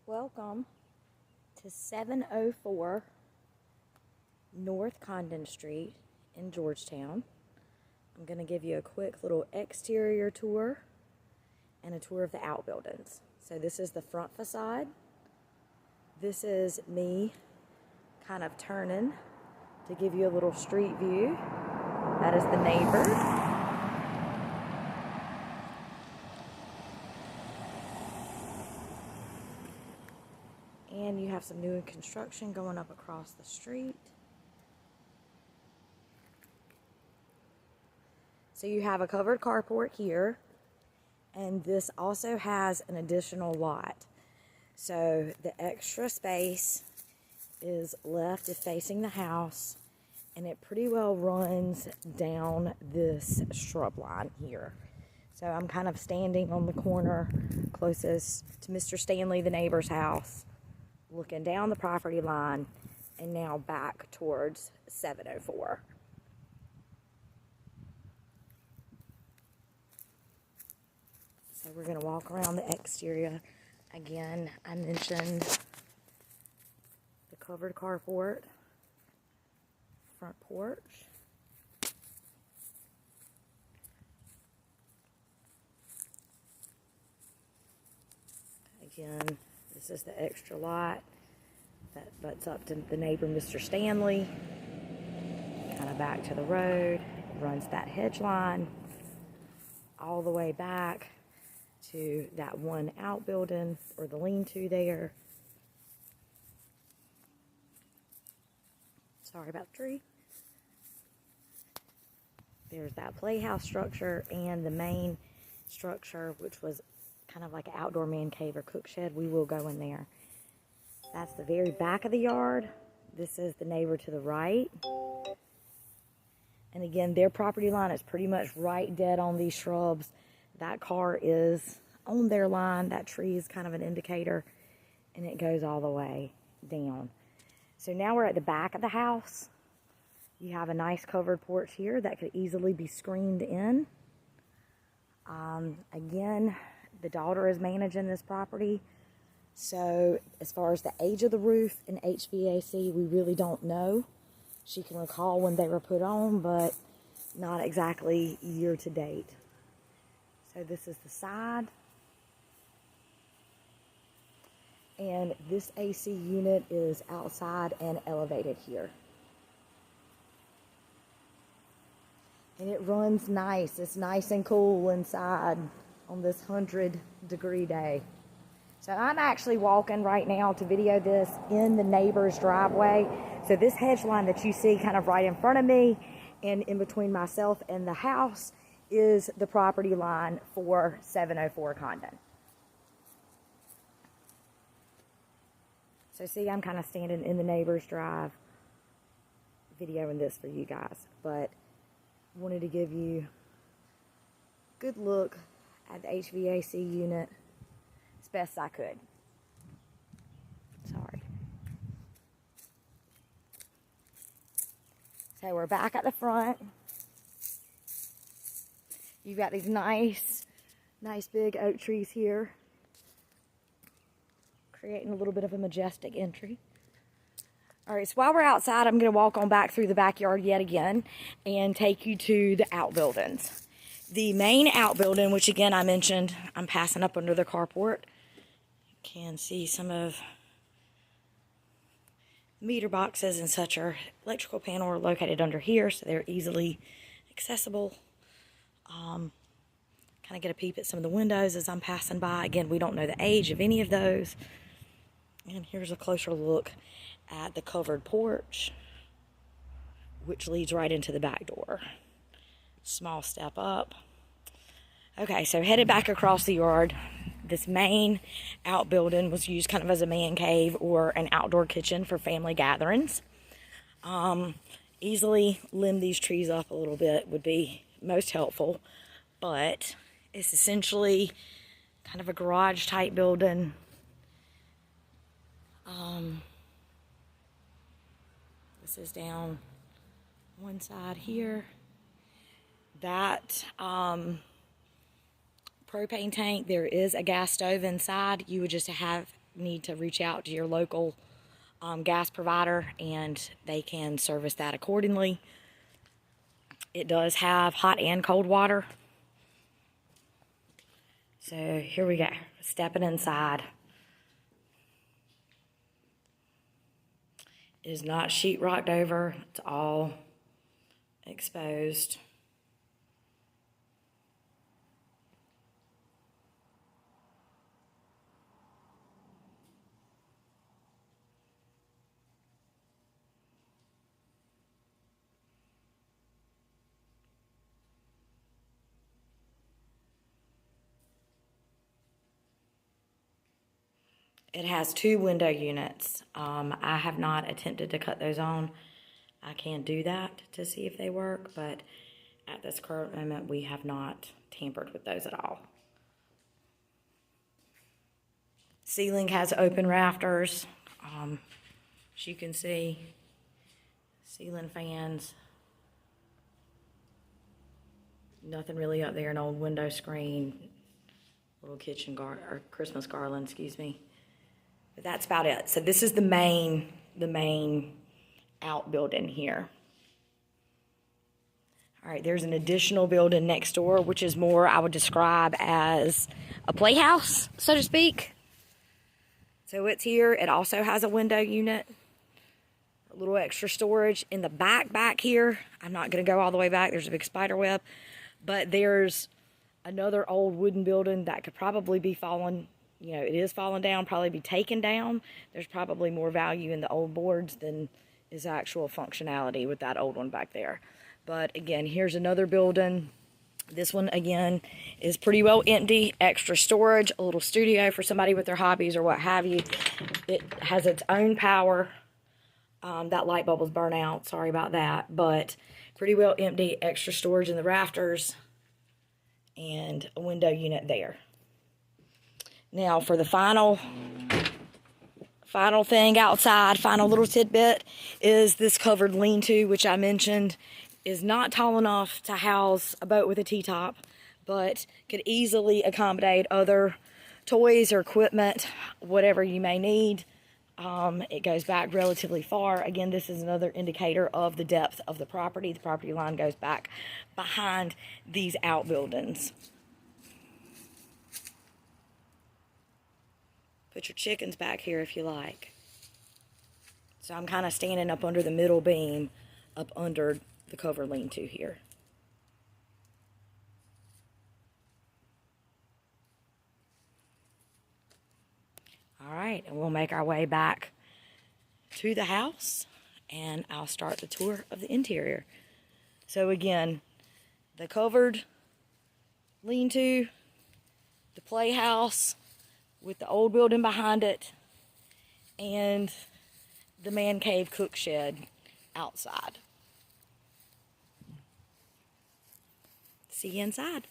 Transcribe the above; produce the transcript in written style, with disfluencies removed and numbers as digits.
Welcome to 704 North Congdon Street in Georgetown. I'm going to give you a quick little exterior tour and a tour of the outbuildings. So this is the front facade. This is me kind of turning to give you a little street view. That is the neighbor. And you have some new construction going up across the street. So you have a covered carport here, and this also has an additional lot. So the extra space is left facing the house, and it pretty well runs down this shrub line here. So I'm kind of standing on the corner closest to Mr. Stanley, the neighbor's house, looking down the property line and now back towards 704. So we're going to walk around the exterior. Again, I mentioned the covered carport, front porch. Again, this is the extra lot that butts up to the neighbor, Mr. Stanley. Kind of back to the road, runs that hedge line all the way back to that one outbuilding or the lean-to there. Sorry about the tree. There's that playhouse structure and the main structure, which was kind of like an outdoor man cave or cook shed. We will go in there. That's the very back of the yard. This is the neighbor to the right. And again, their property line is pretty much right dead on these shrubs. That car is on their line. That tree is kind of an indicator, and it goes all the way down. So now we're at the back of the house. You have a nice covered porch here that could easily be screened in. Again, the daughter is managing this property. So as far as the age of the roof and HVAC, we really don't know. She can recall when they were put on, but not exactly year to date. So this is the side. And this AC unit is outside and elevated here. And it runs nice. It's nice and cool inside on this 100-degree day. So I'm actually walking right now to video this in the neighbor's driveway. So this hedge line that you see kind of right in front of me and in between myself and the house is the property line for 704 Congdon. So see, I'm kind of standing in the neighbor's drive videoing this for you guys, but wanted to give you a good look at the HVAC unit as best I could. Sorry. So we're back at the front. You've got these nice big oak trees here, creating a little bit of a majestic entry. All right, so while we're outside, I'm going to walk on back through the backyard yet again and take you to the outbuildings. The main outbuilding, which again I mentioned, I'm passing up under the carport. You can see some of meter boxes and such. Our electrical panel are located under here, so they're easily accessible. Kind of get a peep at some of the windows as I'm passing by. Again, we don't know the age of any of those. And here's a closer look at the covered porch, which leads right into the back door. Small step up. Okay, so headed back across the yard. This main outbuilding was used kind of as a man cave or an outdoor kitchen for family gatherings. Easily limb these trees up a little bit would be most helpful, but it's essentially kind of a garage type building. This is down one side here. That propane tank, there is a gas stove inside. You would just have need to reach out to your local gas provider, and they can service that accordingly. It does have hot and cold water. So here we go, stepping inside. It is not sheetrocked over, it's all exposed. It has 2 window units. I have not attempted to cut those on. I can do that to see if they work, but at this current moment, we have not tampered with those at all. Ceiling has open rafters. As you can see, ceiling fans. Nothing really up there, an old window screen, little kitchen or Christmas garland, excuse me. But that's about it. So this is the main outbuilding here. All right, there's an additional building next door, which is more, I would describe as a playhouse, so to speak. So it's here. It also has a window unit, a little extra storage in the back here. I'm not going to go all the way back. There's a big spider web, but there's another old wooden building that could probably be fallen. You know, it is falling down, probably be taken down. There's probably more value in the old boards than is actual functionality with that old one back there. But again, here's another building. This one, again, is pretty well empty. Extra storage, a little studio for somebody with their hobbies or what have you. It has its own power. That light bulb was burnt out. Sorry about that. But pretty well empty. Extra storage in the rafters. And a window unit there. Now, for the final thing outside, final little tidbit, is this covered lean-to, which I mentioned is not tall enough to house a boat with a T-top, but could easily accommodate other toys or equipment, whatever you may need. It goes back relatively far. Again, this is another indicator of the depth of the property. The property line goes back behind these outbuildings. Put your chickens back here if you like. So I'm kind of standing up under the middle beam, up under the cover lean-to here. All right, and we'll make our way back to the house, and I'll start the tour of the interior. So again, the covered lean-to, the playhouse with the old building behind it, and the man cave cook shed outside. See you inside.